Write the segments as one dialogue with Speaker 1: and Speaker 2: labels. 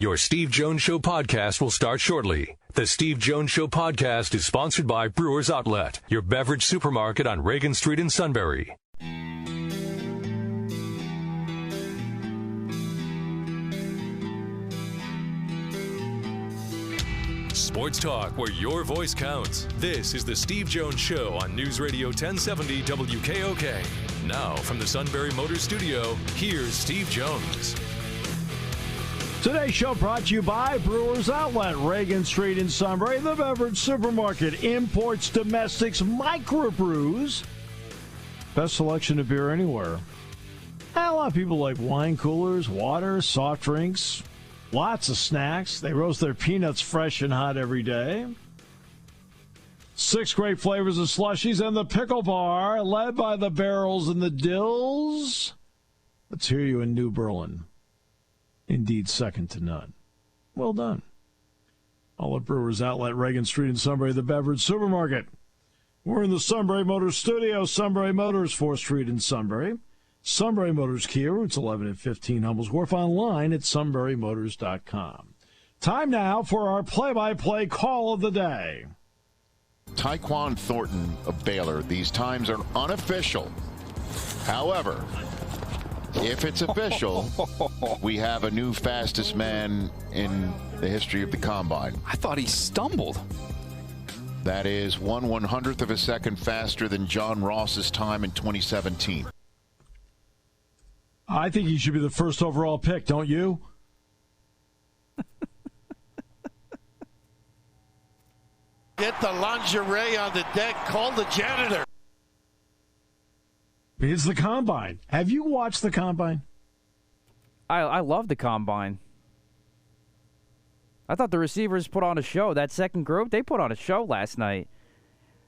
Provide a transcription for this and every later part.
Speaker 1: Your Steve Jones Show podcast will start shortly. The Steve Jones Show podcast is sponsored by Brewers Outlet, your beverage supermarket on Reagan Street in Sunbury. Sports talk where your voice counts. This is the Steve Jones Show on News Radio 1070 WKOK. Now from the Sunbury Motors Studio, here's Steve Jones.
Speaker 2: Today's show brought to you by Brewers Outlet, Reagan Street in Sunbury, the beverage supermarket, imports, domestics, microbrews. Best selection of beer anywhere. And a lot of people like wine coolers, water, soft drinks, lots of snacks. They roast their peanuts fresh and hot every day. 6 great flavors of slushies and the pickle bar, led by the barrels and the dills. Let's hear you in New Berlin. Indeed, second to none. Well done. All at Brewers Outlet, Reagan Street in Sunbury, the beverage supermarket. We're in the Sunbury Motors studio. Sunbury Motors, 4th Street in Sunbury. Sunbury Motors Kia, routes 11 and 15 Hummel's Wharf, online at sunburymotors.com. Time now for our play-by-play call of the day.
Speaker 3: Tyquan Thornton of Baylor. These times are unofficial. However, if it's official, we have a new fastest man in the history of the Combine.
Speaker 4: I thought he stumbled.
Speaker 3: That is 1/100th of a second faster than John Ross's time in 2017.
Speaker 2: I think he should be the first overall pick, don't you?
Speaker 5: Get the lingerie on the deck. Call the janitor.
Speaker 2: It's the Combine. Have you watched the Combine?
Speaker 6: I love the Combine. I thought the receivers put on a show. That second group, they put on a show last night.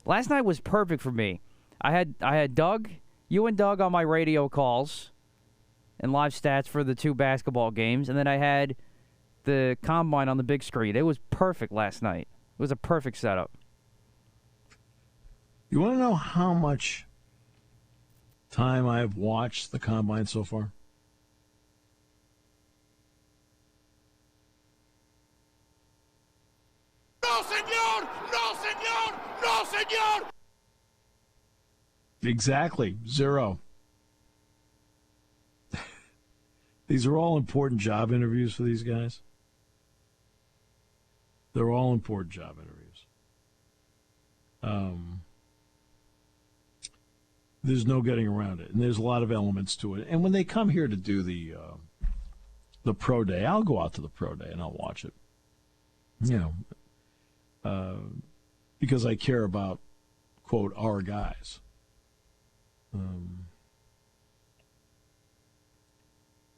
Speaker 6: Last night was perfect for me. I had Doug, you and Doug on my radio calls and live stats for the 2 basketball games, and then I had the Combine on the big screen. It was perfect last night. It was a perfect setup.
Speaker 2: You want to know how much time I've watched the Combine so far?
Speaker 5: No, senor! No, senor! No, senor!
Speaker 2: Exactly. 0. These are all important job interviews for these guys. They're all important job interviews. There's no getting around it, and there's a lot of elements to it. And when they come here to do the pro day, I'll go out to the pro day and I'll watch it. You know, because I care about, quote, our guys.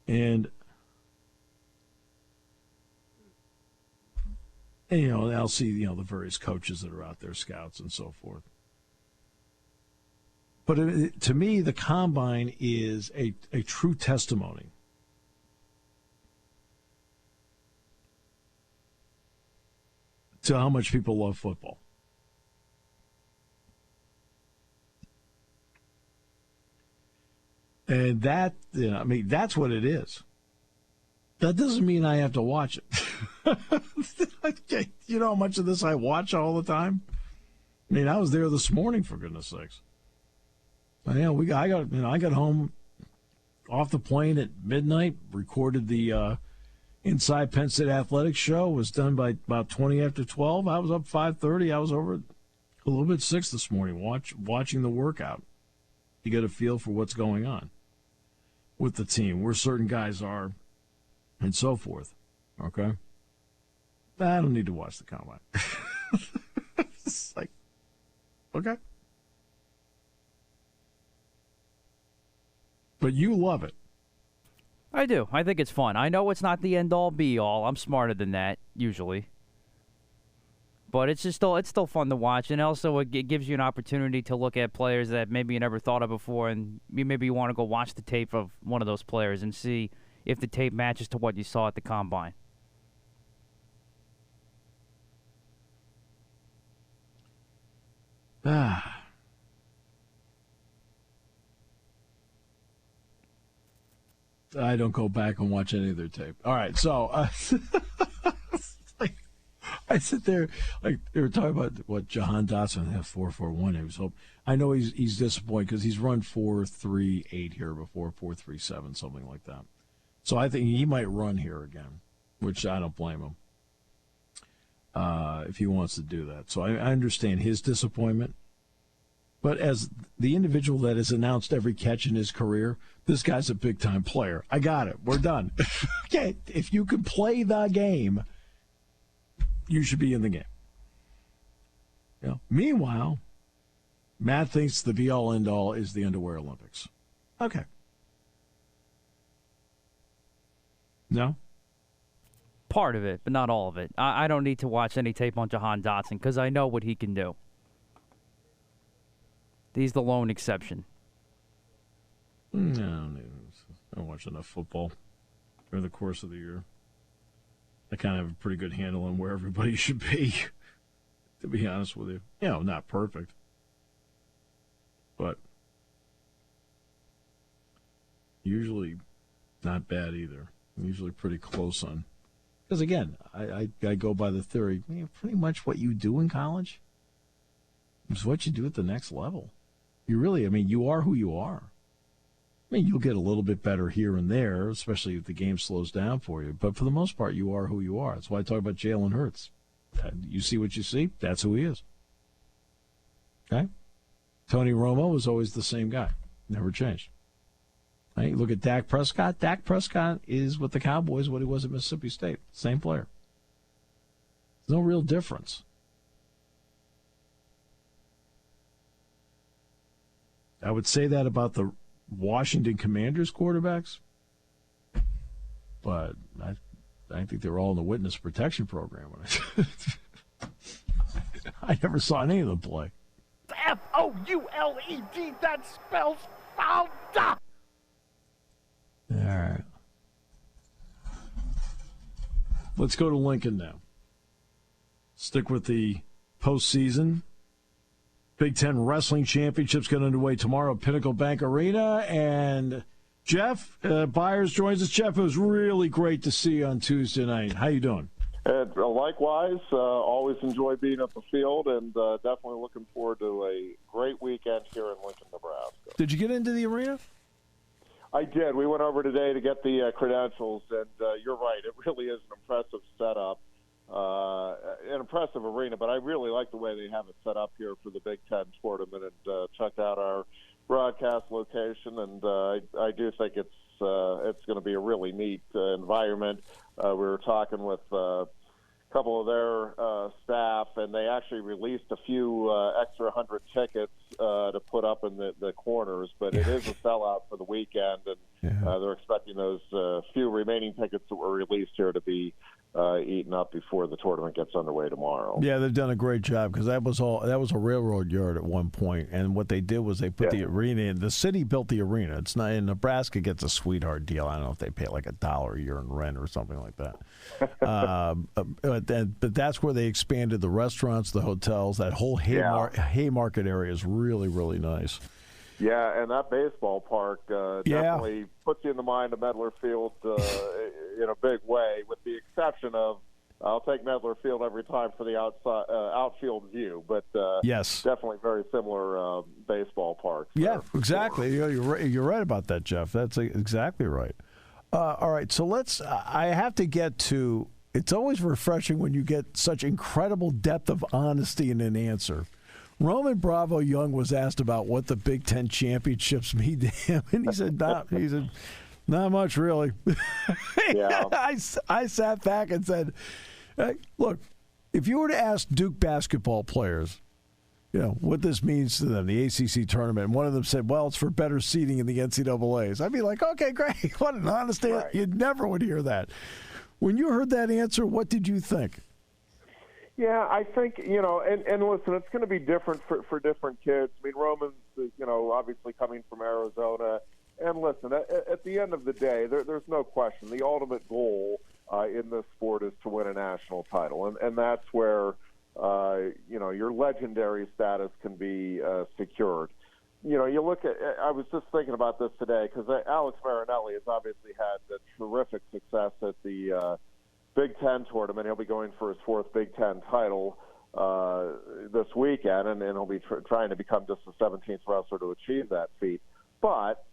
Speaker 2: And you know, I'll see, the various coaches that are out there, scouts and so forth. But to me, the Combine is a true testimony to how much people love football. And that, that's what it is. That doesn't mean I have to watch it. You know how much of this I watch all the time? I mean, I was there this morning, for goodness sakes. I got home off the plane at midnight, recorded the Inside Penn State Athletics show, was done by about 20 after 12. I was up 5:30. I was over a little bit 6 this morning, watching the workout. You get a feel for what's going on with the team, where certain guys are, and so forth. Okay? I don't need to watch the Combine. It's like, okay. But you love it.
Speaker 6: I do. I think it's fun. I know it's not the end-all, be-all. I'm smarter than that, usually. But it's still fun to watch, and also it gives you an opportunity to look at players that maybe you never thought of before, and maybe you want to go watch the tape of one of those players and see if the tape matches to what you saw at the Combine.
Speaker 2: I don't go back and watch any of their tape. All right, so I sit there, like they were talking about what Jahan Dotson had 4.41. He was hoping. I know he's disappointed because he's run 4.38 here before, 4.37, something like that. So I think he might run here again, which I don't blame him if he wants to do that. So I understand his disappointment. But as the individual that has announced every catch in his career, this guy's a big-time player. I got it. We're done. Okay, if you can play the game, you should be in the game. You know? Meanwhile, Matt thinks the be-all, end-all is the Underwear Olympics. Okay. No?
Speaker 6: Part of it, but not all of it. I don't need to watch any tape on Jahan Dotson because I know what he can do. He's the lone exception.
Speaker 2: No, I don't watch enough football during the course of the year. I kind of have a pretty good handle on where everybody should be, to be honest with you. You know, not perfect, but usually not bad either. I'm usually pretty close on. Because, again, I go by the theory, pretty much what you do in college is what you do at the next level. You really, you are who you are. You'll get a little bit better here and there, especially if the game slows down for you. But for the most part, you are who you are. That's why I talk about Jalen Hurts. You see what you see, that's who he is. Okay? Tony Romo was always the same guy. Never changed. Right? Look at Dak Prescott. Dak Prescott is with the Cowboys what he was at Mississippi State. Same player. There's no real difference. I would say that about the Washington Commanders quarterbacks, but I think they were all in the witness protection program. I never saw any of them play.
Speaker 5: Fouled. That spells fouled.
Speaker 2: All right. Let's go to Lincoln now. Stick with the postseason. Big Ten Wrestling Championships get underway tomorrow at Pinnacle Bank Arena. And Jeff Byers joins us. Jeff, it was really great to see you on Tuesday night. How you doing?
Speaker 4: Likewise, always enjoy being at the field, and definitely looking forward to a great weekend here in Lincoln, Nebraska.
Speaker 2: Did you get into the arena?
Speaker 4: I did. We went over today to get the credentials, and you're right. It really is an impressive setup. An impressive arena, but I really like the way they have it set up here for the Big Ten tournament, and checked out our broadcast location, and I do think it's going to be a really neat environment. We were talking with a couple of their staff, and they actually released a few extra 100 tickets to put up in the corners, but it is a sellout for the weekend, and they're expecting those few remaining tickets that were released here to be eaten up before the tournament gets underway tomorrow.
Speaker 2: Yeah, they've done a great job because that was a railroad yard at one point, and what they did was they put the arena in. The city built the arena. It's not in Nebraska. Gets a sweetheart deal. I don't know if they pay like $1 a year in rent or something like that. But that's where they expanded the restaurants, the hotels. That whole Haymarket area is really, really nice.
Speaker 4: Yeah, and that baseball park definitely puts you in the mind of Medler Field in a big way, with the exception of I'll take Medler Field every time for the outfield view, but
Speaker 2: yes,
Speaker 4: definitely very similar baseball parks.
Speaker 2: Yeah, exactly. You're right about that, Jeff. That's exactly right. All right, so I have to get to. It's always refreshing when you get such incredible depth of honesty in an answer. Roman Bravo Young was asked about what the Big Ten championships mean to him, and he said, not much, really.
Speaker 4: Yeah.
Speaker 2: I sat back and said, hey, look, if you were to ask Duke basketball players, what this means to them, the ACC tournament, and one of them said, well, it's for better seeding in the NCAAs, I'd be like, okay, great. What an honest answer. Right. You never would hear that. When you heard that answer, what did you think?
Speaker 4: Yeah, I think, and listen, it's going to be different for different kids. I mean, Roman's, obviously coming from Arizona. And listen, at the end of the day, there's no question. The ultimate goal in this sport is to win a national title. And that's where, your legendary status can be secured. you look at. I was just thinking about this today because Alex Marinelli has obviously had terrific success at the Big Ten tournament. He'll be going for his 4th Big Ten title this weekend, and he'll be trying to become just the 17th wrestler to achieve that feat. But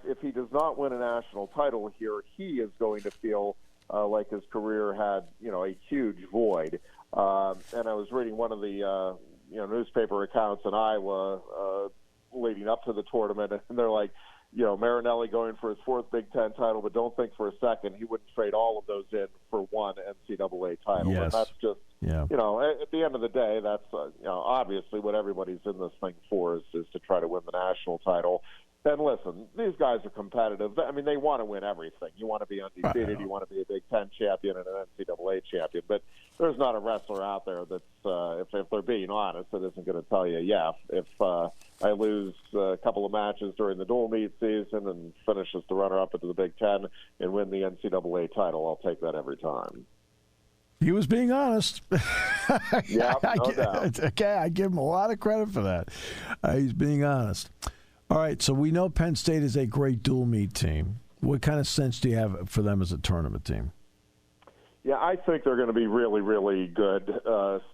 Speaker 4: if he does not win a national title here, he is going to feel like his career had, a huge void. And I was reading one of the, newspaper accounts in Iowa leading up to the tournament, and they're like, Marinelli going for his 4th Big Ten title, but don't think for a second he wouldn't trade all of those in for one NCAA title.
Speaker 2: Yes.
Speaker 4: And that's just,
Speaker 2: yeah.
Speaker 4: At the end of the day, that's, obviously what everybody's in this thing for is to try to win the national title. And listen, these guys are competitive. I mean, they want to win everything. You want to be undefeated. You want to be a Big Ten champion and an NCAA champion. But there's not a wrestler out there that's, if they're being honest, that isn't going to tell you, if I lose a couple of matches during the dual meet season and finish as the runner-up into the Big Ten and win the NCAA title, I'll take that every time.
Speaker 2: He was being honest.
Speaker 4: Yeah, no doubt.
Speaker 2: Okay, I give him a lot of credit for that. He's being honest. All right, so we know Penn State is a great dual meet team. What kind of sense do you have for them as a tournament team?
Speaker 4: Yeah, I think they're going to be really, really good,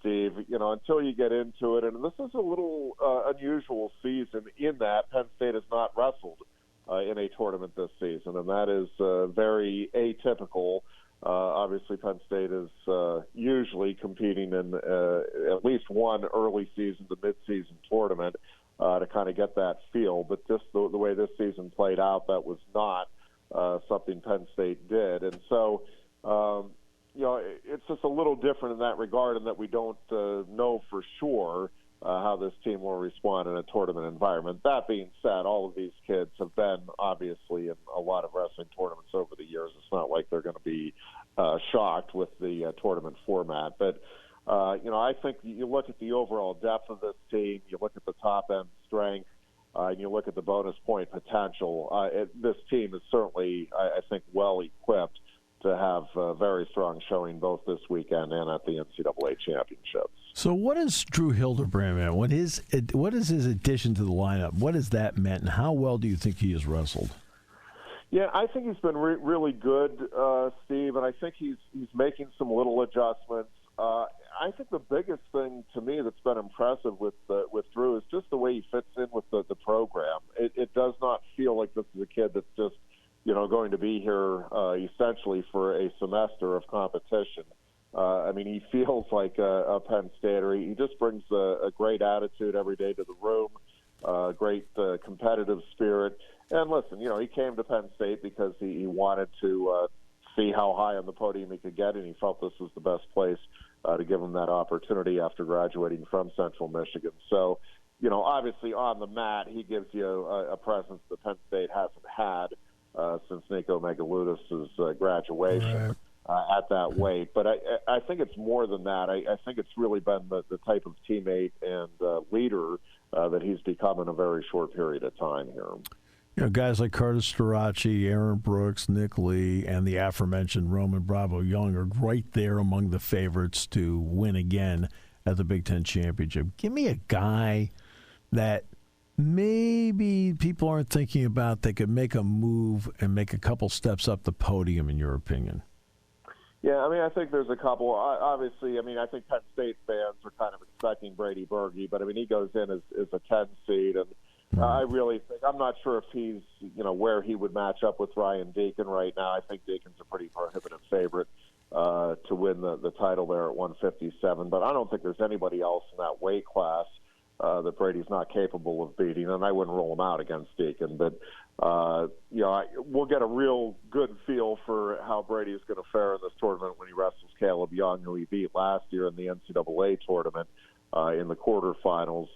Speaker 4: Steve. Until you get into it, and this is a little unusual season in that Penn State has not wrestled in a tournament this season, and that is very atypical. Obviously, Penn State is usually competing in at least one early season to mid-season tournament to kind of get that feel. But just the way this season played out, that was not something Penn State did. And so, it's just a little different in that regard in that we don't know for sure how this team will respond in a tournament environment. That being said, all of these kids have been obviously in a lot of wrestling tournaments over the years. It's not like they're going to be shocked with the tournament format. But, I think you look at the overall depth of this team, you look at the top-end strength, and you look at the bonus point potential. This team is certainly, I think, well-equipped to have a very strong showing both this weekend and at the NCAA championships.
Speaker 2: So what is Drew Hildebrand, man? What is his addition to the lineup? What has that meant, and how well do you think he has wrestled?
Speaker 4: Yeah, I think he's been really good, Steve, and I think he's making some little adjustments. I think the biggest thing to me that's been impressive with Drew is just the way he fits in with the program. It does not feel like this is a kid that's just going to be here essentially for a semester of competition. He feels like a Penn Stater. He just brings a great attitude every day to the room, great competitive spirit. And listen, he came to Penn State because he wanted to see how high on the podium he could get, and he felt this was the best place to give him that opportunity after graduating from Central Michigan. So, obviously on the mat, he gives you a presence that Penn State hasn't had since Nico Megaludis' graduation at that weight. But I think it's more than that. I think it's really been the type of teammate and leader that he's become in a very short period of time here.
Speaker 2: Guys like Curtis Storace, Aaron Brooks, Nick Lee, and the aforementioned Roman Bravo Young are right there among the favorites to win again at the Big Ten Championship. Give me a guy that maybe people aren't thinking about that could make a move and make a couple steps up the podium, in your opinion.
Speaker 4: Yeah, I think there's a couple. Obviously, I think Penn State fans are kind of expecting Brady Berge, but he goes in as a 10 seed, and I really think, I'm not sure if he's, where he would match up with Ryan Deacon right now. I think Deacon's a pretty prohibitive favorite to win the title there at 157, but I don't think there's anybody else in that weight class that Brady's not capable of beating, and I wouldn't rule him out against Deacon. But, we'll get a real good feel for how Brady is going to fare in this tournament when he wrestles Caleb Young, who he beat last year in the NCAA tournament in the quarterfinals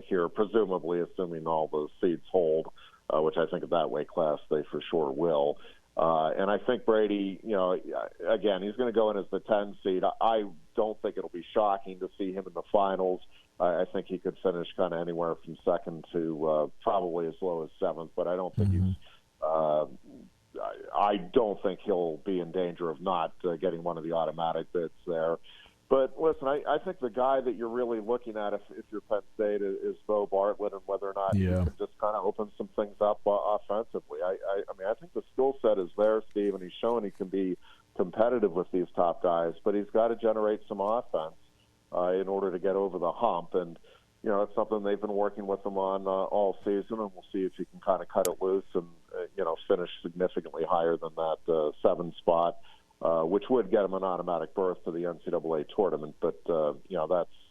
Speaker 4: here, presumably assuming all the seeds hold, which I think at that weight class they for sure will. And I think Brady, again, he's going to go in as the 10 seed. I don't think it'll be shocking to see him in the finals. I think he could finish kind of anywhere from second to probably as low as seventh, but I don't think he's I don't think he'll be in danger of not getting one of the automatic bids there. But listen, I think the guy that you're really looking at if you're Penn State is Bo Bartlett, and whether or not he can just kind of open some things up offensively. I mean, I think the skill set is there, Steve, and he's shown he can be competitive with these top guys, but he's got to generate some offense in order to get over the hump. And, you know, it's something they've been working with him on all season, and we'll see if he can kind of cut it loose and, finish significantly higher than that 7 spot, which would get him an automatic berth to the NCAA tournament. But,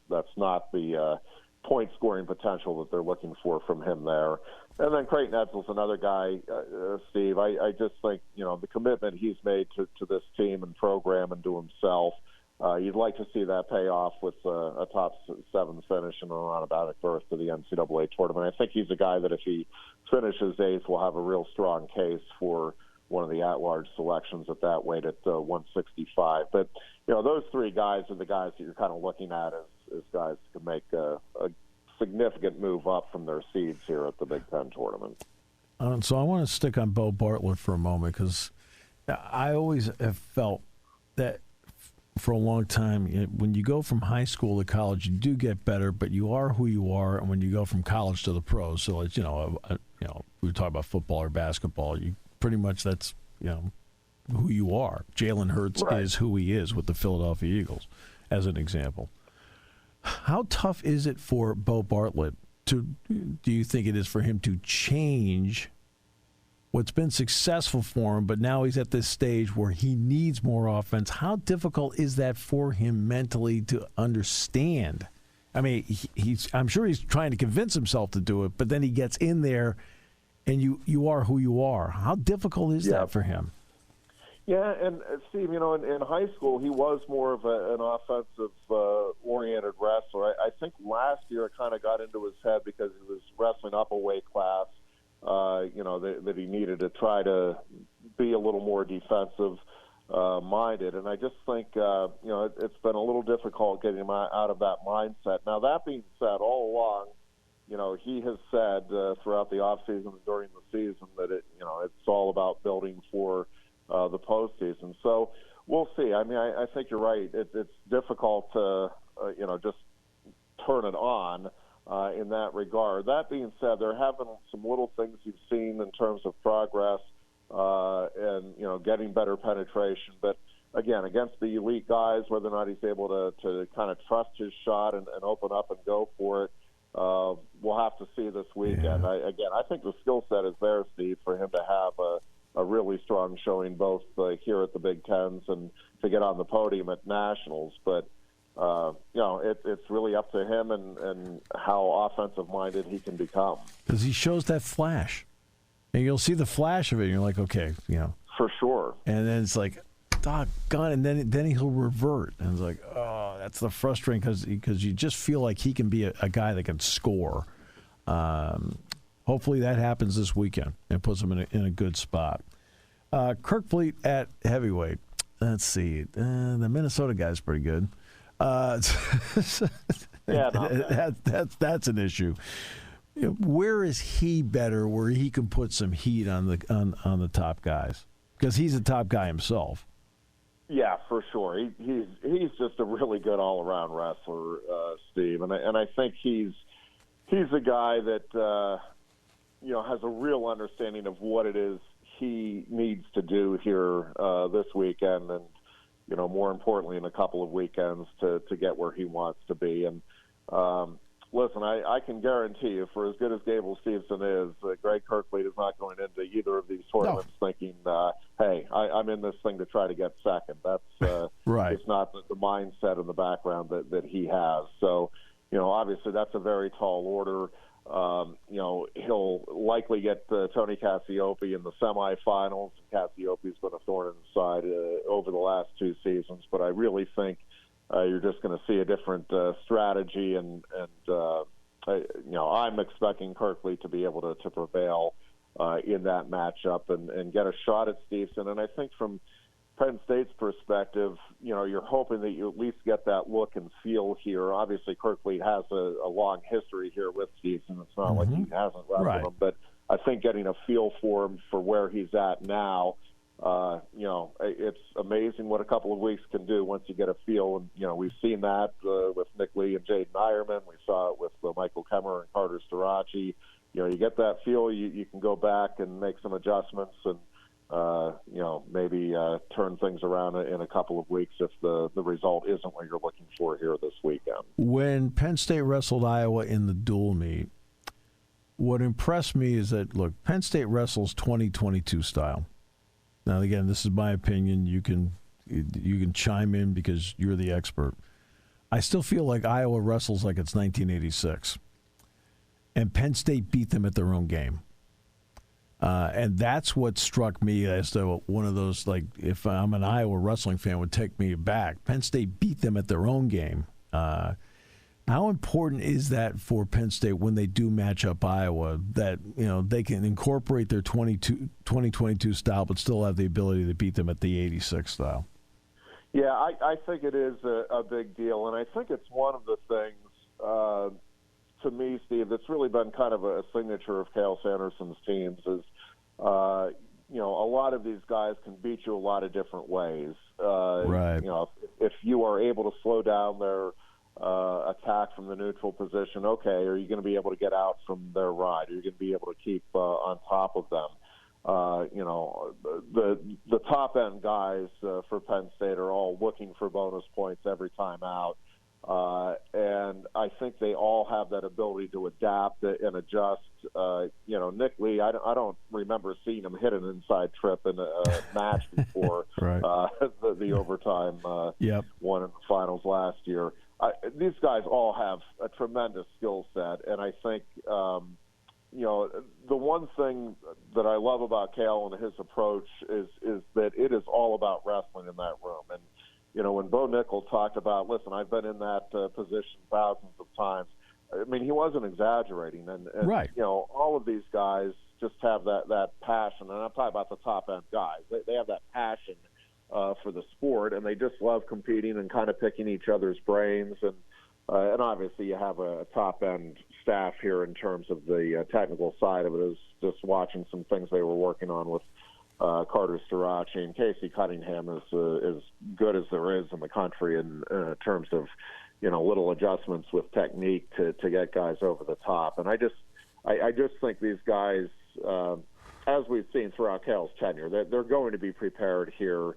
Speaker 4: that's not the point-scoring potential that they're looking for from him there. And then Creighton Edsel's another guy, Steve. I just think, the commitment he's made to this team and program and to himself, you'd like to see that pay off with a top 7 finish and an automatic berth to the NCAA tournament. I think he's a guy that if he finishes 8th will have a real strong case for one of the at-large selections at that weight at 165. But, those 3 guys are the guys that you're kind of looking at as guys who can make a significant move up from their seeds here at the Big Ten tournament.
Speaker 2: So I want to stick on Bo Bartlett for a moment, because I always have felt that for a long time, when you go from high school to college, you do get better, but you are who you are. And when you go from college to the pros, so it's we talk about football or basketball, you pretty much that's who you are. Jalen Hurts is who he is with the Philadelphia Eagles, as an example. How tough is it for Bo Bartlett do you think it is for him to change what's been successful for him, but now he's at this stage where he needs more offense? How difficult is that for him mentally to understand? I mean, I'm sure he's trying to convince himself to do it, but then he gets in there and you are who you are. How difficult is that for him?
Speaker 4: Yeah, and Steve, in high school he was more of an offensive-oriented wrestler. I think last year it kind of got into his head because he was wrestling up a weight class, that he needed to try to be a little more defensive-minded. And I just think, it's been a little difficult getting him out of that mindset. Now, that being said, all along, he has said throughout the offseason and during the season that it's all about building for the postseason. So we'll see. I mean, I think you're right. It's difficult to, just turn it on in that regard. That being said, there have been some little things you've seen in terms of progress and, getting better penetration. But, again, against the elite guys, whether or not he's able to kind of trust his shot and open up and go for it, we'll have to see this weekend.
Speaker 2: Yeah.
Speaker 4: I think the skill set is there, Steve, for him to have a really strong showing both here at the Big Tens and to get on the podium at Nationals. But, it's really up to him and how offensive-minded he can become.
Speaker 2: Because he shows that flash. And you'll see the flash of it, and you're like, okay,
Speaker 4: For sure.
Speaker 2: And then it's like, doggone, and then he'll revert. And it's like, oh, that's the frustrating, because you just feel like he can be a guy that can score. Hopefully that happens this weekend and puts him in a good spot. Kirk Fleet at heavyweight. Let's see. The Minnesota guy's pretty good. That's an issue. Where is he better, where he can put some heat on the top guys? Because he's a top guy himself.
Speaker 4: Yeah, for sure. He's just a really good all-around wrestler, Steve, and I think he's a guy that has a real understanding of what it is he needs to do here this weekend, and more importantly in a couple of weekends to get where he wants to be. And listen, I can guarantee you, for as good as Gable Stevenson is, Greg Kirkleet is not going into either of these tournaments thinking, hey, I'm in this thing to try to get second. That's
Speaker 2: right.
Speaker 4: It's not the mindset in the background that he has. So, obviously that's a very tall order. He'll likely get Tony Cassiope in the semifinals. Cassiope's been a thorn in the side over the last 2 seasons, but I really think you're just going to see a different strategy, and I'm expecting Kirkley to be able to prevail in that matchup and get a shot at Stevenson. And I think from Penn State's perspective, you're hoping that you at least get that look and feel here. Obviously, Kirkley has a long history here with Stevenson. It's not like he hasn't wrestled him, but I think getting a feel for him for where he's at now It's amazing what a couple of weeks can do once you get a feel. And, we've seen that with Nick Lee and Jaden Ironman. We saw it with Michael Kemmer and Carter Starachi. You get that feel, you can go back and make some adjustments and, maybe turn things around in a couple of weeks if the result isn't what you're looking for here this weekend.
Speaker 2: When Penn State wrestled Iowa in the dual meet, what impressed me is that, look, Penn State wrestles 2022 style. Now, again, this is my opinion. You can chime in because you're the expert. I still feel like Iowa wrestles like it's 1986. And Penn State beat them at their own game. And that's what struck me as though one of those, like, if I'm an Iowa wrestling fan, would take me back. Penn State beat them at their own game. How important is that for Penn State when they do match up Iowa, that they can incorporate their 2022 style but still have the ability to beat them at the 86 style?
Speaker 4: Yeah, I think it is a big deal, and I think it's one of the things, to me, Steve, that's really been kind of a signature of Cale Sanderson's teams is, a lot of these guys can beat you a lot of different ways.
Speaker 2: Right.
Speaker 4: If you are able to slow down their attack from the neutral position, okay, are you going to be able to get out from their ride? Are you going to be able to keep on top of them? The top end guys for Penn State are all looking for bonus points every time out. And I think they all have that ability to adapt and adjust. Nick Lee, I don't remember seeing him hit an inside trip in a match before.
Speaker 2: Right.
Speaker 4: The overtime one in the finals last year. These guys all have a tremendous skill set, and I think the one thing that I love about Cale and his approach is that it is all about wrestling in that room. And when Bo Nickel talked about, listen, I've been in that position thousands of times. I mean, he wasn't exaggerating, and
Speaker 2: right.
Speaker 4: All of these guys just have that passion, and I'm talking about the top end guys. They have that passion for the sport, and they just love competing and kind of picking each other's brains. And obviously, you have a top end staff here in terms of the technical side of it. Is just watching some things they were working on with Carter Starachi and Casey Cunningham is as good as there is in the country in terms of little adjustments with technique to get guys over the top. And I just think these guys, as we've seen throughout Cale's tenure, they're going to be prepared here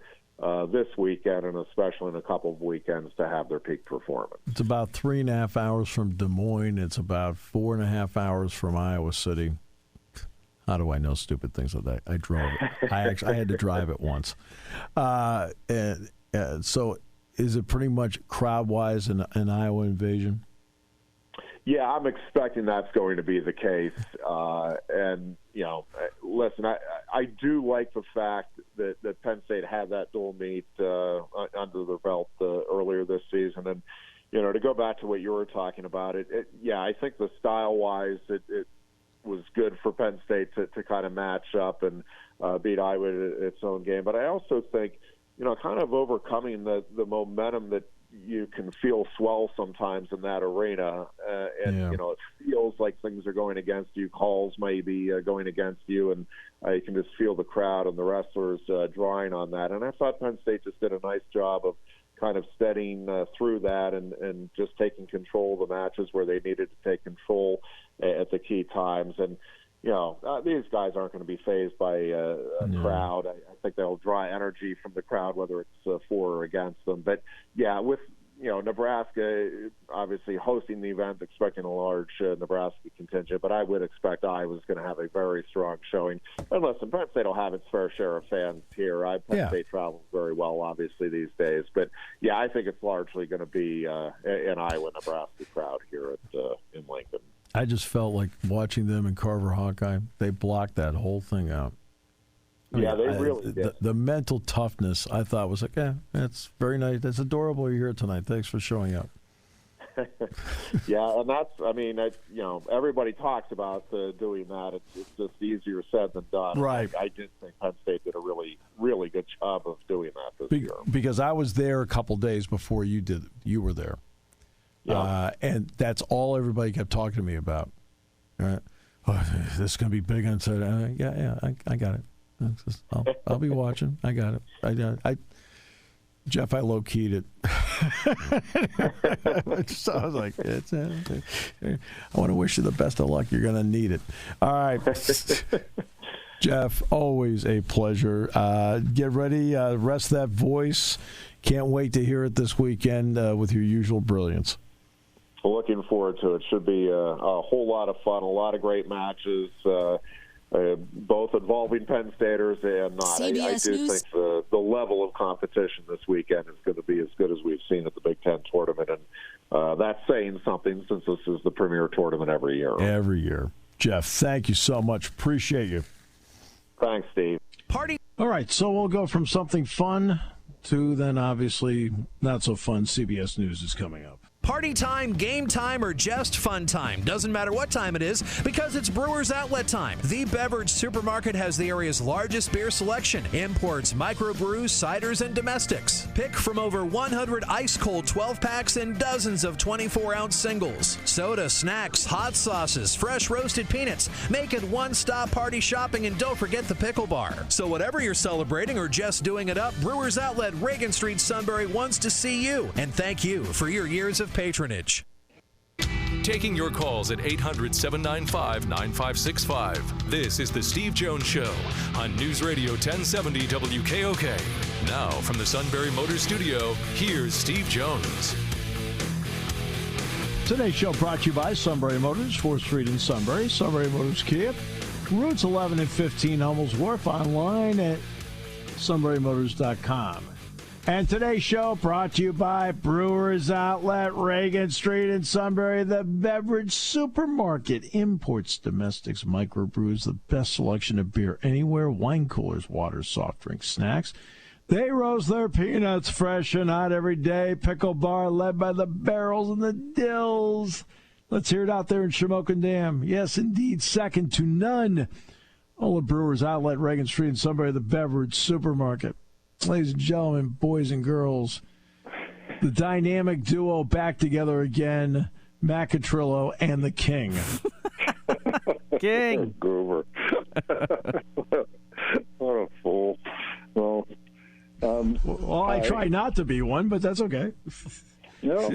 Speaker 4: this weekend and especially in a couple of weekends to have their peak performance. It's
Speaker 2: about 3.5 hours from Des Moines. It's about 4.5 hours from Iowa City. How do I know stupid things like that? I drove it. I had to drive it once. So is it pretty much crowd-wise an Iowa invasion?
Speaker 4: Yeah, I'm expecting that's going to be the case. Listen, I do like the fact that Penn State had that dual meet under their belt earlier this season. And, to go back to what you were talking about, I think the style-wise, it was good for Penn State to kind of match up and beat Iowa at its own game. But I also think, kind of overcoming the momentum that you can feel swell sometimes in that arena. It feels like things are going against you. Calls may be going against you, and you can just feel the crowd and the wrestlers drawing on that. And I thought Penn State just did a nice job of kind of steadying through that and just taking control of the matches where they needed to take control at the key times. And, these guys aren't going to be fazed by a crowd. I think they'll draw energy from the crowd, whether it's for or against them. But, with, Nebraska obviously hosting the event, expecting a large Nebraska contingent, but I would expect Iowa's going to have a very strong showing. And listen, Penn State will have its fair share of fans here. Penn State travels very well, obviously, these days. But, I think it's largely going to be an Iowa-Nebraska crowd here in Lincoln.
Speaker 2: I just felt like watching them in Carver Hawkeye, they blocked that whole thing out.
Speaker 4: They really did.
Speaker 2: The mental toughness, I thought, was like, that's very nice. That's adorable you're here tonight. Thanks for showing up.
Speaker 4: And that's, everybody talks about doing that. It's just easier said than done.
Speaker 2: Right.
Speaker 4: I did think Penn State did a really, really good job of doing that this year.
Speaker 2: Because I was there a couple days before you did. You were there. Yeah. And that's all everybody kept talking to me about. Right? Oh, this is going to be big on Saturday. I got it. I'll be watching. I got it. Jeff, I low-keyed it. So I was like, I want to wish you the best of luck. You're going to need it. All right. Jeff, always a pleasure. Get ready. Rest that voice. Can't wait to hear it this weekend with your usual brilliance.
Speaker 4: Looking forward to it. Should be a whole lot of fun, a lot of great matches, both involving Penn Staters and not. I do think the level of competition this weekend is going to be as good as we've seen at the Big Ten tournament, and that's saying something since this is the premier tournament every year.
Speaker 2: Every year. Jeff, thank you so much. Appreciate you.
Speaker 4: Thanks, Steve.
Speaker 2: All right, so we'll go from something fun to then obviously not so fun. CBS News is coming up.
Speaker 7: Party time, game time, or just fun time. Doesn't matter what time it is because it's Brewers Outlet time. The beverage supermarket has the area's largest beer selection. Imports, microbrews, ciders, and domestics. Pick from over 100 ice-cold 12-packs and dozens of 24-ounce singles. Soda, snacks, hot sauces, fresh roasted peanuts. Make it one-stop party shopping, and don't forget the pickle bar. So whatever you're celebrating or just doing it up, Brewers Outlet, Reagan Street, Sunbury wants to see you. And thank you for your years of patronage.
Speaker 1: Taking your calls at 800-795-9565. This is the Steve Jones Show on News Radio 1070 WKOK. Now from the Sunbury Motors Studio, here's Steve Jones.
Speaker 2: Today's show brought to you by Sunbury Motors, 4th Street in Sunbury. Sunbury Motors Kia, routes 11 and 15 Hummels Wharf, online at sunburymotors.com. And today's show brought to you by Brewers Outlet, Reagan Street in Sunbury, the beverage supermarket. Imports, domestics, microbrews, the best selection of beer anywhere, wine coolers, water, soft drinks, snacks. They roast their peanuts fresh and hot every day. Pickle bar led by the barrels and the dills. Let's hear it out there in Shamokin Dam. Yes, indeed, second to none. All the Brewers Outlet, Reagan Street in Sunbury, the beverage supermarket. Ladies and gentlemen, boys and girls, the dynamic duo back together again, Matt Catrillo and the King.
Speaker 6: King.
Speaker 8: Goober. What a fool. Well,
Speaker 2: I try not to be one, but that's okay.
Speaker 8: No.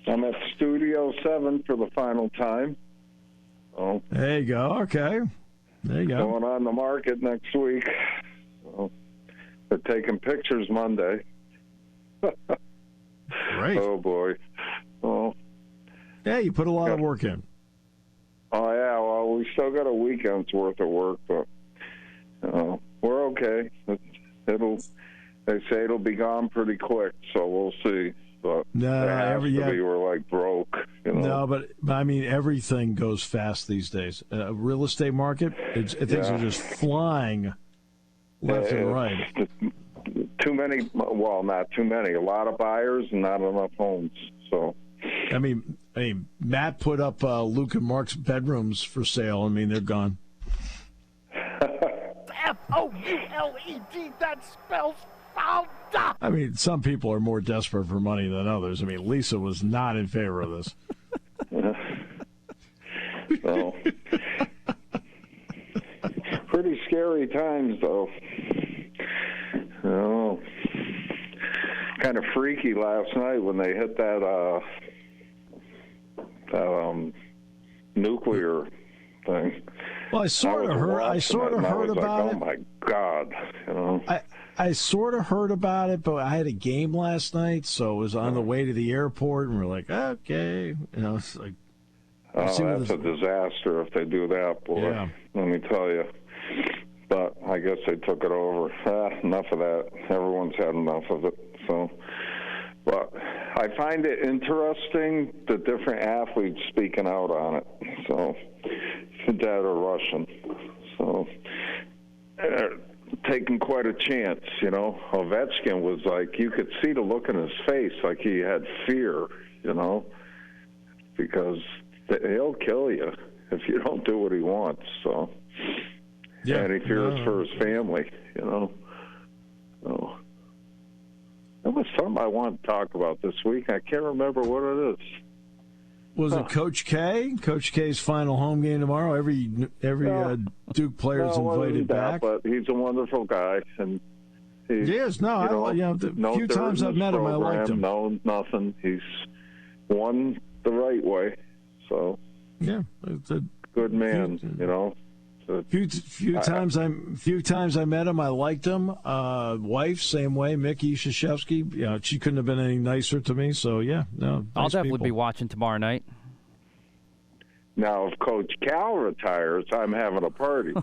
Speaker 8: I'm at Studio 7 for the final time. Oh,
Speaker 2: there you go. Okay. There you go.
Speaker 8: Going on the market next week. So, they're taking pictures Monday.
Speaker 2: Great.
Speaker 8: Oh, boy. Oh.
Speaker 2: Yeah, you put a lot of work in.
Speaker 8: Oh, yeah. Well, we still got a weekend's worth of work, but we're okay. They say it'll be gone pretty quick, so we'll see. But we were like broke.
Speaker 2: No, but I mean, everything goes fast these days. Real estate market, things are just flying left and right.
Speaker 8: Too many, well, not too many. A lot of buyers and not enough homes. So,
Speaker 2: I mean, Matt put up Luke and Mark's bedrooms for sale. I mean, they're gone.
Speaker 5: F-O-U-L-E-D, that spells found.
Speaker 2: I mean, some people are more desperate for money than others. I mean, Lisa was not in favor of this.
Speaker 8: Well, pretty scary times, though. Oh, kind of freaky last night when they hit that nuclear thing.
Speaker 2: Well, I sort of heard about it.
Speaker 8: Oh my God!
Speaker 2: I sort of heard about it, but I had a game last night, so it was on the way to the airport, and we're like, okay, it's like.
Speaker 8: Oh, that's a disaster if they do that, boy.
Speaker 2: Yeah.
Speaker 8: Let me tell you. But I guess they took it over. Enough of that. Everyone's had enough of it. So, but I find it interesting the different athletes speaking out on it. So, Dad or Russian. So, taking quite a chance, Ovechkin was like, you could see the look in his face like he had fear, because he'll kill you if you don't do what he wants. So, yeah, and he fears for his family, So, there was something I want to talk about this week. I can't remember what it is.
Speaker 2: Was it Coach K? Coach K's final home game tomorrow. Every Duke player's invited back.
Speaker 8: But he's a wonderful guy, and
Speaker 2: the few times I've met him, I liked him.
Speaker 8: No, nothing. He's won the right way. So
Speaker 2: it's a
Speaker 8: good man.
Speaker 2: Few times I met him, I liked him. Wife, same way. Mickey Krzyzewski, she couldn't have been any nicer to me. So
Speaker 6: I'll definitely be watching tomorrow night.
Speaker 8: Now, if Coach Cal retires, I'm having a party,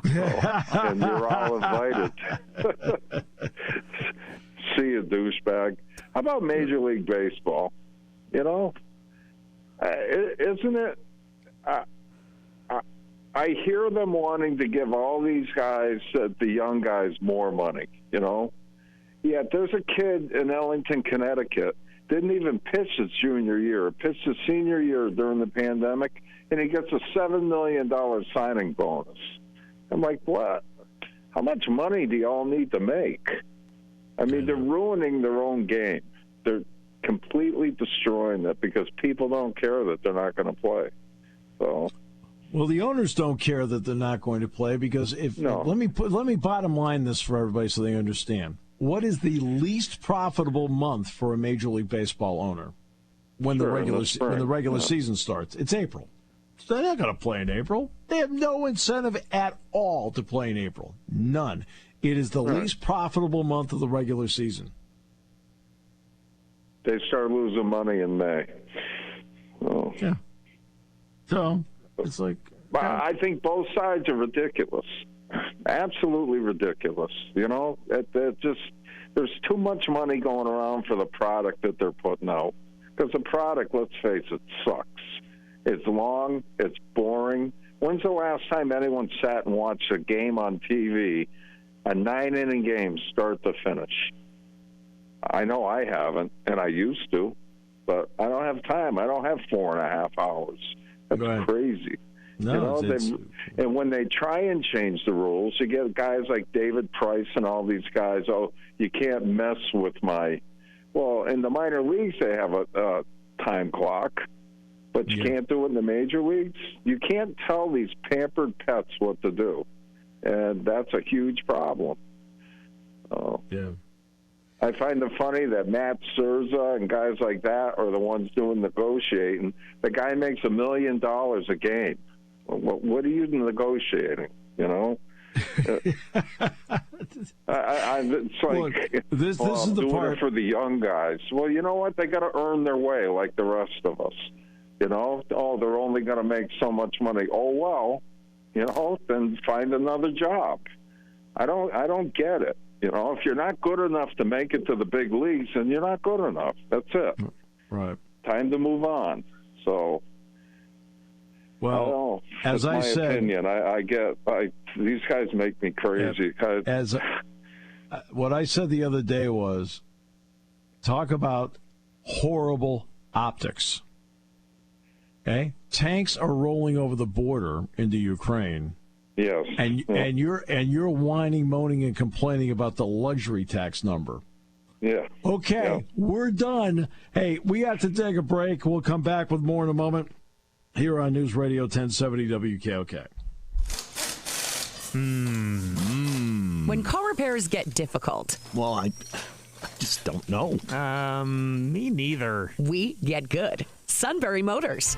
Speaker 8: and you're all invited. See you, douchebag. How about Major League Baseball? Isn't it? I hear them wanting to give all these guys, the young guys, more money, Yet there's a kid in Ellington, Connecticut, didn't even pitch his junior year, pitched his senior year during the pandemic, and he gets a $7 million signing bonus. I'm like, what? How much money do y'all need to make? I mean, they're ruining their own game. They're completely destroying it because people don't care that they're not going to play. So...
Speaker 2: Well, the owners don't care that they're not going to play because let me bottom line this for everybody so they understand. What is the least profitable month for a Major League Baseball owner when the regular season starts? It's April. So they're not going to play in April. They have no incentive at all to play in April. None. It is the least profitable month of the regular season.
Speaker 8: They start losing money in May. Oh.
Speaker 2: Yeah. So... It's like
Speaker 8: I think both sides are ridiculous, absolutely ridiculous. There's too much money going around for the product that they're putting out. Because the product, let's face it, sucks. It's long, it's boring. When's the last time anyone sat and watched a game on TV, a 9-inning game, start to finish? I know I haven't, and I used to, but I don't have time. I don't have 4.5 hours. That's crazy.
Speaker 2: No,
Speaker 8: and when they try and change the rules, you get guys like David Price and all these guys, you can't mess with my... Well, in the minor leagues, they have a time clock, but you can't do it in the major leagues. You can't tell these pampered pets what to do, and that's a huge problem. I find it funny that Matt Scherzer and guys like that are the ones doing negotiating. The guy makes $1 million a game. What are you negotiating? It's like,
Speaker 2: look, this is the
Speaker 8: doing
Speaker 2: part
Speaker 8: it for the young guys. Well, you know what? They got to earn their way like the rest of us. They're only going to make so much money. Oh well, then find another job. I don't get it. If you're not good enough to make it to the big leagues, then you're not good enough. That's it.
Speaker 2: Right.
Speaker 8: Time to move on. So,
Speaker 2: well, as I said,
Speaker 8: opinion. These guys make me crazy.
Speaker 2: What I said the other day was, talk about horrible optics. Okay, tanks are rolling over the border into Ukraine.
Speaker 8: Yes.
Speaker 2: And you're whining, moaning, and complaining about the luxury tax number.
Speaker 8: Yeah.
Speaker 2: Okay, we're done. Hey, we have to take a break. We'll come back with more in a moment here on News Radio 1070 WKOK.
Speaker 9: When car repairs get difficult.
Speaker 2: Well, I just don't know.
Speaker 10: Me neither.
Speaker 9: We get good. Sunbury Motors.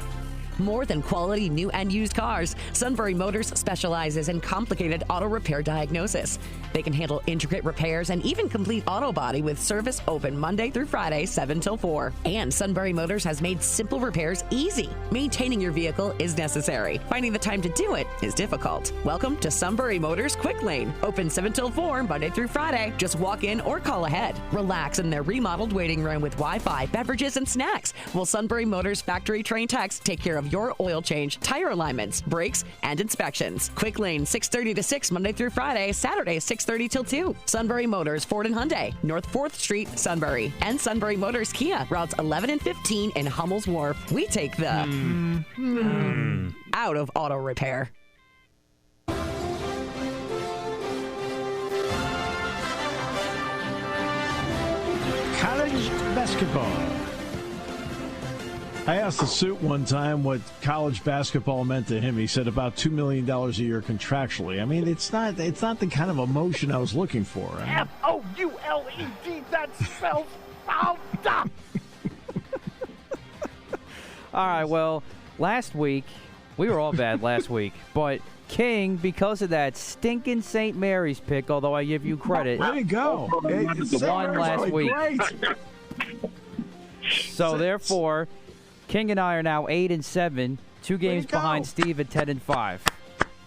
Speaker 9: More than quality new and used cars, Sunbury Motors specializes in complicated auto repair diagnosis. They can handle intricate repairs and even complete auto body with service open Monday through Friday, 7 till 4. And Sunbury Motors has made simple repairs easy. Maintaining your vehicle is necessary. Finding the time to do it is difficult. Welcome to Sunbury Motors Quick Lane. Open 7 till 4, Monday through Friday. Just walk in or call ahead. Relax in their remodeled waiting room with Wi-Fi, beverages, and snacks. While Sunbury Motors factory trained techs take care of your oil change, tire alignments, brakes, and inspections. Quick Lane, 6:30 to 6, Monday through Friday, Saturday, 6:30 till 2. Sunbury Motors, Ford and Hyundai, North 4th Street, Sunbury. And Sunbury Motors Kia, routes 11 and 15 in Hummel's Wharf. We take the out of auto repair.
Speaker 2: College basketball. I asked the suit one time what college basketball meant to him. He said about $2 million a year contractually. I mean, it's not the kind of emotion I was looking for.
Speaker 5: Fouled. That spells fouled up.
Speaker 6: All right, well, last week, we were all bad last week, but King, because of that stinking St. Mary's pick, although I give you credit,
Speaker 2: way to go.
Speaker 6: won last week. So therefore, King and I are now 8-7, 2 games behind Steve at 10-5.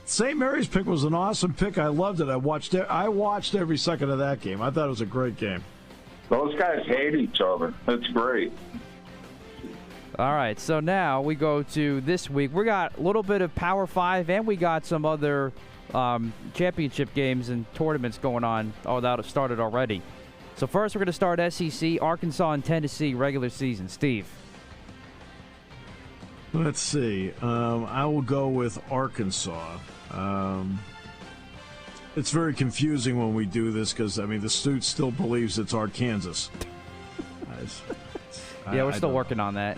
Speaker 2: St. Mary's pick was an awesome pick. I loved it. I watched every second of that game. I thought it was a great game.
Speaker 8: Those guys hate each other. That's great.
Speaker 6: All right, so now we go to this week. We got a little bit of Power 5, and we got some other championship games and tournaments going on. Oh, that started already. So first we're going to start SEC, Arkansas and Tennessee regular season. Steve.
Speaker 2: Let's see. I will go with Arkansas. It's very confusing when we do this because, I mean, the student still believes it's Arkansas.
Speaker 6: Yeah, we're still working on that.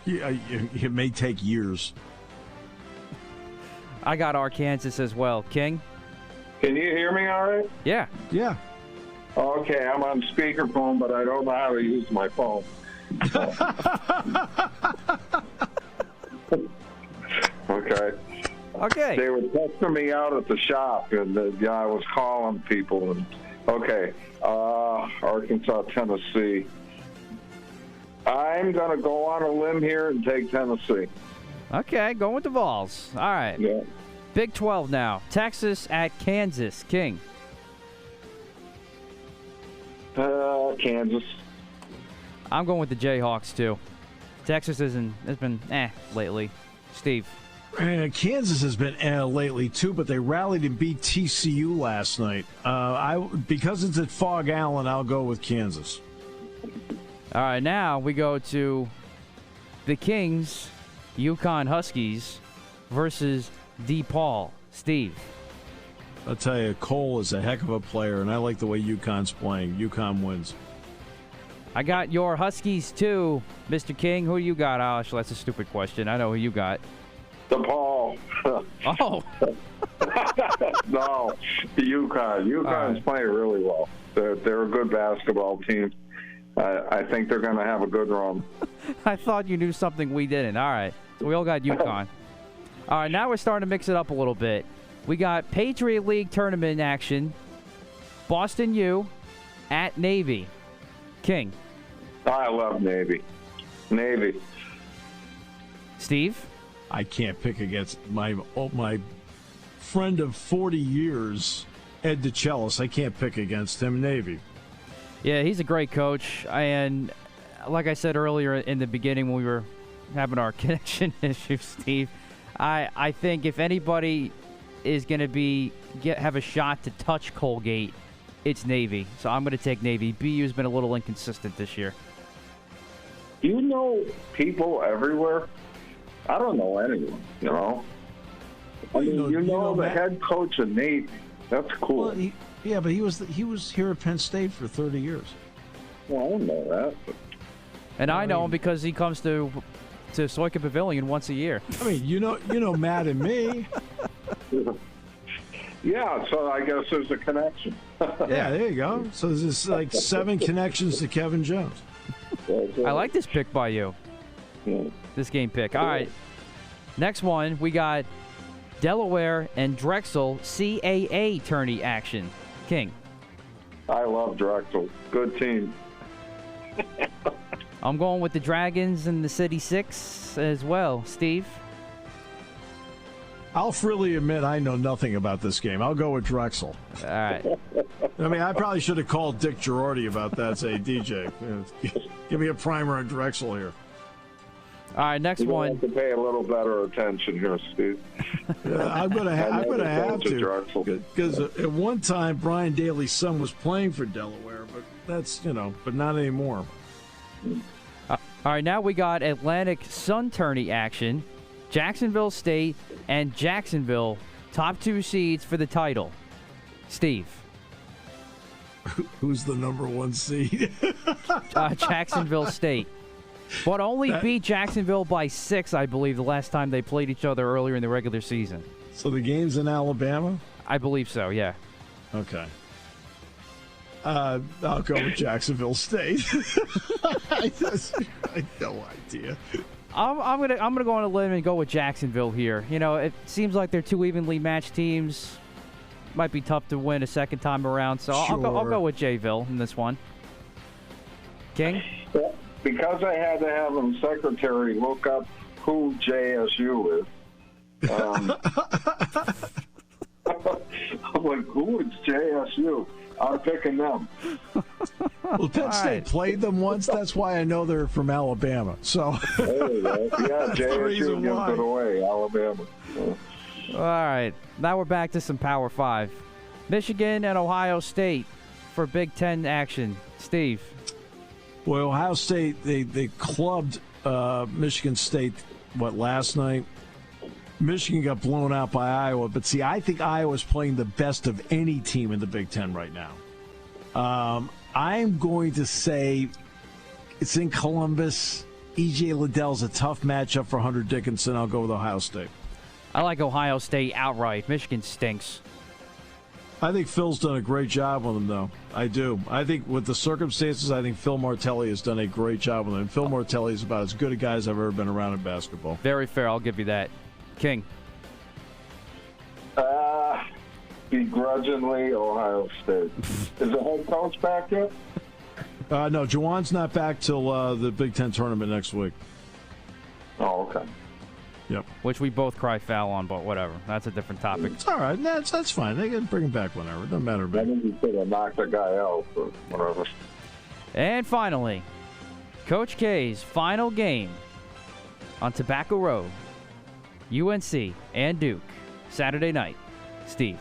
Speaker 2: It may take years.
Speaker 6: I got Arkansas as well. King?
Speaker 8: Can you hear me all right?
Speaker 6: Yeah.
Speaker 2: Yeah.
Speaker 8: Okay, I'm on speakerphone, but I don't know how to use my phone. Okay. They were testing me out at the shop, and I was calling people. And Arkansas, Tennessee. I'm going to go on a limb here and take Tennessee.
Speaker 6: Okay, going with the Vols. All right.
Speaker 8: Yeah.
Speaker 6: Big 12 now. Texas at Kansas. King.
Speaker 8: Kansas.
Speaker 6: I'm going with the Jayhawks, too. Texas has been lately. Steve.
Speaker 2: Kansas has been lately, too, but they rallied and beat TCU last night. Because it's at Fog Allen, I'll go with Kansas.
Speaker 6: All right, now we go to the Kings, UConn Huskies versus DePaul. Steve.
Speaker 2: I'll tell you, Cole is a heck of a player, and I like the way UConn's playing. UConn wins.
Speaker 6: I got your Huskies, too, Mr. King. Who you got? Oh, that's a stupid question. I know who you got.
Speaker 8: DePaul.
Speaker 6: Oh.
Speaker 8: No, UConn. UConn's playing really well. They're a good basketball team. I think they're going to have a good run.
Speaker 6: I thought you knew something we didn't. All right. So we all got UConn. All right, now we're starting to mix it up a little bit. We got Patriot League tournament action. Boston U at Navy. King.
Speaker 8: I love Navy. Navy.
Speaker 6: Steve?
Speaker 2: I can't pick against my friend of 40 years, Ed DeChellis. I can't pick against him. Navy.
Speaker 6: Yeah, he's a great coach. And like I said earlier in the beginning when we were having our connection issues, Steve, I think if anybody is going to have a shot to touch Colgate, it's Navy. So I'm going to take Navy. BU's been a little inconsistent this year.
Speaker 8: You know people everywhere? I don't know anyone, you know? I mean, you know the head coach of Navy. That's cool.
Speaker 2: Well, but he was here at Penn State for 30 years.
Speaker 8: Well, I don't know that. But,
Speaker 6: and I know him because he comes to Soika Pavilion once a year.
Speaker 2: I mean, you know Matt and me.
Speaker 8: Yeah, so I guess there's a connection.
Speaker 2: Yeah, there you go. So there's like 7 connections to Kevin Jones.
Speaker 6: I like this pick by you.
Speaker 8: Yeah.
Speaker 6: This game pick. All right. Next one, we got Delaware and Drexel CAA tourney action. King.
Speaker 8: I love Drexel. Good team.
Speaker 6: I'm going with the Dragons and the City Six as well. Steve?
Speaker 2: I'll freely admit I know nothing about this game. I'll go with Drexel.
Speaker 6: All right.
Speaker 2: I mean, I probably should have called Dick Girardi about that. Say, DJ, give me a primer on Drexel here.
Speaker 6: All right, next one.
Speaker 8: Have to pay a little better attention here, Steve.
Speaker 2: I'm gonna have to because at one time Brian Daly's son was playing for Delaware, but that's but not anymore.
Speaker 6: All right, now we got Atlantic Sun tourney action. Jacksonville State and Jacksonville, top 2 seeds for the title. Steve.
Speaker 2: Who's the number 1 seed?
Speaker 6: Jacksonville State. But only beat Jacksonville by 6, I believe, the last time they played each other earlier in the regular season.
Speaker 2: So the game's in Alabama?
Speaker 6: I believe so, yeah.
Speaker 2: Okay. I'll go with Jacksonville State. I have no idea.
Speaker 6: I'm gonna go on a limb and go with Jacksonville here. You know, it seems like they're two evenly matched teams. Might be tough to win a second time around, so
Speaker 2: Sure.
Speaker 6: I'll go with Jayville in this one. King?
Speaker 8: Well, because I had to have him secretary look up who JSU is. I'm like, who is JSU? I'm picking them.
Speaker 2: Well, Penn State played them once. That's why I know they're from Alabama. So,
Speaker 8: There you go. Yeah, JSU gives it away, Alabama.
Speaker 6: All right. Now we're back to some Power 5. Michigan and Ohio State for Big Ten action. Steve.
Speaker 2: Well, Ohio State, they clubbed Michigan State, last night? Michigan got blown out by Iowa. But, see, I think Iowa's playing the best of any team in the Big Ten right now. I'm going to say it's in Columbus. E.J. Liddell's a tough matchup for Hunter Dickinson. I'll go with Ohio State.
Speaker 6: I like Ohio State outright. Michigan stinks.
Speaker 2: I think Phil's done a great job with them, though. I do. I think with the circumstances, I think Phil Martelli has done a great job with them. And Phil Martelli is about as good a guy as I've ever been around in basketball.
Speaker 6: Very fair. I'll give you that. King.
Speaker 8: Begrudgingly, Ohio State. Is the head coach back yet?
Speaker 2: No, Juwan's not back till the Big Ten tournament next week.
Speaker 8: Oh, okay.
Speaker 2: Yep.
Speaker 6: Which we both cry foul on, but whatever. That's a different topic.
Speaker 2: It's all right. That's fine. They can bring him back whenever. It doesn't matter to me.
Speaker 8: I think you could have knocked the guy out, but whatever.
Speaker 6: And finally, Coach K's final game on Tobacco Road. UNC and Duke. Saturday night. Steve.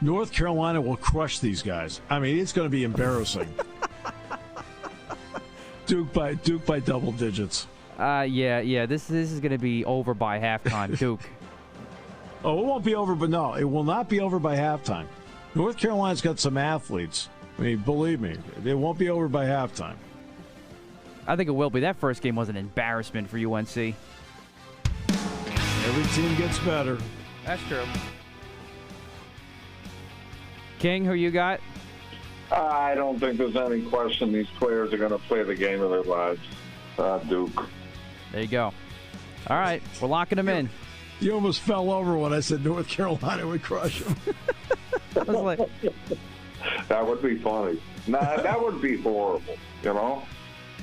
Speaker 2: North Carolina will crush these guys. I mean, it's going to be embarrassing. Duke by double digits.
Speaker 6: Yeah. This is going to be over by halftime. Duke.
Speaker 2: Oh, it won't be over, but no, it will not be over by halftime. North Carolina's got some athletes. I mean, believe me, it won't be over by halftime.
Speaker 6: I think it will be. That first game was an embarrassment for UNC.
Speaker 2: Every team gets better.
Speaker 6: That's true. King, who you got?
Speaker 8: I don't think there's any question these players are going to play the game of their lives. Duke.
Speaker 6: There you go. All right, we're locking them in.
Speaker 2: You almost fell over when I said North Carolina would crush them.
Speaker 8: That would be funny. Nah, that would be horrible, you know?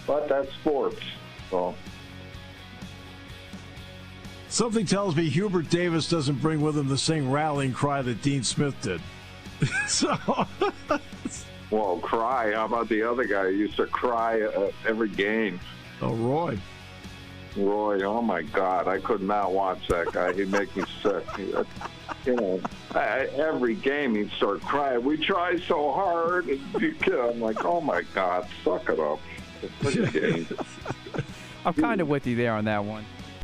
Speaker 8: But that's sports, so...
Speaker 2: Something tells me Hubert Davis doesn't bring with him the same rallying cry that Dean Smith did. So...
Speaker 8: Well, cry. How about the other guy who used to cry at every game?
Speaker 2: Oh, Roy,
Speaker 8: oh my God, I could not watch that guy. He'd make me sick. Every game he'd start crying. We try so hard. I'm like, oh my God, suck it up.
Speaker 6: I'm kind of with you there on that one.